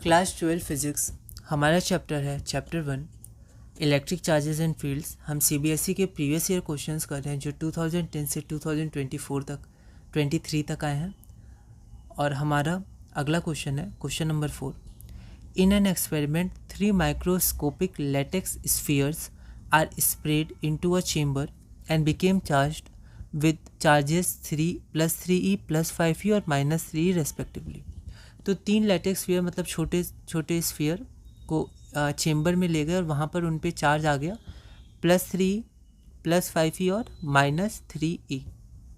Class 12 physics हमारा chapter है chapter 1 electric charges and fields. हम सीबीएसई के प्रीवियस ईयर क्वेश्चंस कर रहे हैं जो 2010 से 2024 तक 23 तक आए हैं। और हमारा अगला क्वेश्चन है question number 4। In an experiment 3 microscopic latex spheres are spread into a chamber and became charged with charges 3 + 3e + 5e और -3e रेस्पेक्टिवली। तो 3 लेटेक्स स्फीयर मतलब छोटे छोटे स्फीयर को चेम्बर में ले गए और वहाँ पर उन पे चार्ज आ गया +3 + 5e और -3e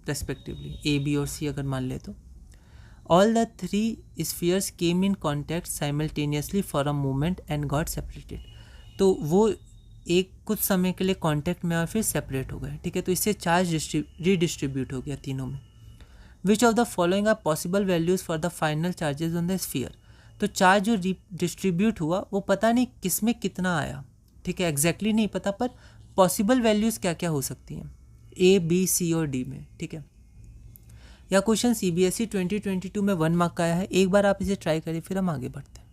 रेस्पेक्टिवली, ए बी और सी अगर मान ले तो। All the 3 spheres came in contact simultaneously for a moment and got separated. तो वो एक कुछ समय के लिए कॉन्टैक्ट में और फिर सेपरेट हो गए, ठीक है। तो इससे चार्ज रीडिस्ट्रीब्यूट हो गया तीनों में। Which of the following are possible values for the final charges on the sphere. तो चार्ज जो डिस्ट्रीब्यूट हुआ वो पता नहीं किस में कितना आया, ठीक है, एग्जैक्टली नहीं पता, पर पॉसिबल वैल्यूज़ क्या क्या हो सकती हैं ए बी सी और डी में, ठीक है। यह क्वेश्चन सीबीएसई 2022 में 1 मार्क का आया है। एक बार आप इसे ट्राई करिए, फिर हम आगे बढ़ते हैं।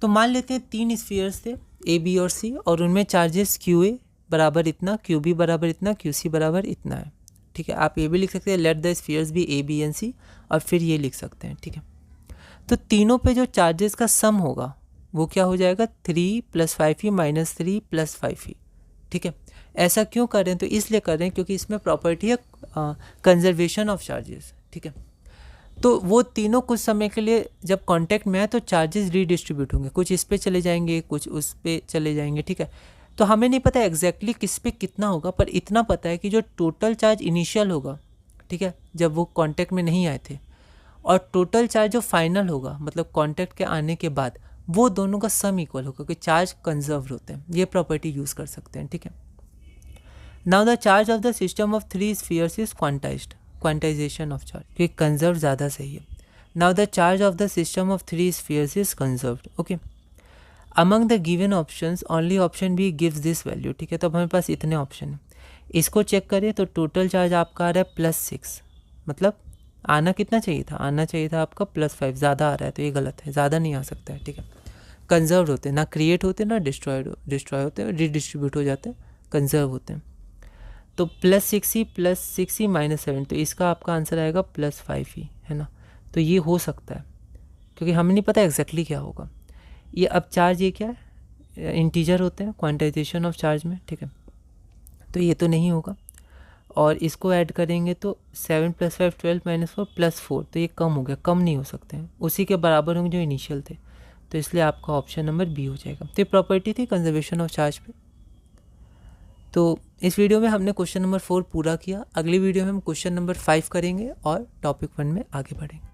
तो मान लेते हैं 3 स्फीयर्स थे ए बी और सी और उनमें चार्जेस क्यू ए बराबर इतना, क्यू बी बराबर इतना, क्यू सी बराबर इतना है, ठीक है। आप ये भी लिख सकते हैं let the spheres be A B and C और फिर ये लिख सकते हैं, ठीक है। तो तीनों पे जो चार्जेस का सम होगा वो क्या हो जाएगा 3 + 5e -3 + 5e, ठीक है। ऐसा क्यों कर रहे हैं? तो इसलिए कर रहे हैं क्योंकि इसमें प्रॉपर्टी है कंजर्वेशन ऑफ चार्जेस, ठीक है। तो वो तीनों कुछ समय के लिए जब कांटेक्ट में है तो चार्जेस रीडिस्ट्रीब्यूट होंगे, कुछ इस पे चले जाएंगे, कुछ उस पे चले जाएंगे, ठीक है। तो हमें नहीं पता एग्जैक्टली किस पे कितना होगा, पर इतना पता है कि जो टोटल चार्ज इनिशियल होगा, ठीक है, जब वो कांटेक्ट में नहीं आए थे, और टोटल चार्ज जो फाइनल होगा मतलब कांटेक्ट के आने के बाद, वो दोनों का सम इक्वल होगा क्योंकि चार्ज कंजर्व होते हैं। ये प्रॉपर्टी यूज़ कर सकते हैं, ठीक है। Now the charge of the system of 3 spheres is quantized, quantization of charge, क्योंकि कंजर्व ज़्यादा सही है। Now the charge of the system of 3 spheres is conserved, okay. Among the given options only option B gives this value, ठीक है। तो अब हमारे पास इतने ऑप्शन हैं, इसको चेक करिए। तो टोटल चार्ज आपका आ रहा है +6, मतलब आना कितना चाहिए था? आना चाहिए था आपका +5, ज़्यादा आ रहा है तो ये गलत है, ज़्यादा नहीं आ सकता है, ठीक है। कंजर्व होते हैं, ना क्रिएट होते हैं ना डिस्ट्रॉय होते हैं, रीडिस्ट्रीब्यूट हो जाते हैं, कंजर्व होते हैं। तो +6e + 6e -7, तो इसका आपका आंसर आएगा +5e, है ना। तो ये हो सकता है क्योंकि हमें नहीं पता एग्जैक्टली क्या होगा। ये अब चार्ज ये क्या है, इंटीजर होते हैं क्वांटाइजेशन ऑफ चार्ज में, ठीक है। तो ये तो नहीं होगा, और इसको ऐड करेंगे तो 7 + 5 12 -4 +4, तो ये कम हो गया, कम नहीं हो सकते हैं, उसी के बराबर होंगे जो इनिशियल थे। तो इसलिए आपका ऑप्शन नंबर बी हो जाएगा। तो ये प्रॉपर्टी थी कंजर्वेशन ऑफ चार्ज पे। तो इस वीडियो में हमने क्वेश्चन नंबर 4 पूरा किया। अगली वीडियो में हम क्वेश्चन नंबर 5 करेंगे और टॉपिक 1 में आगे बढ़ेंगे।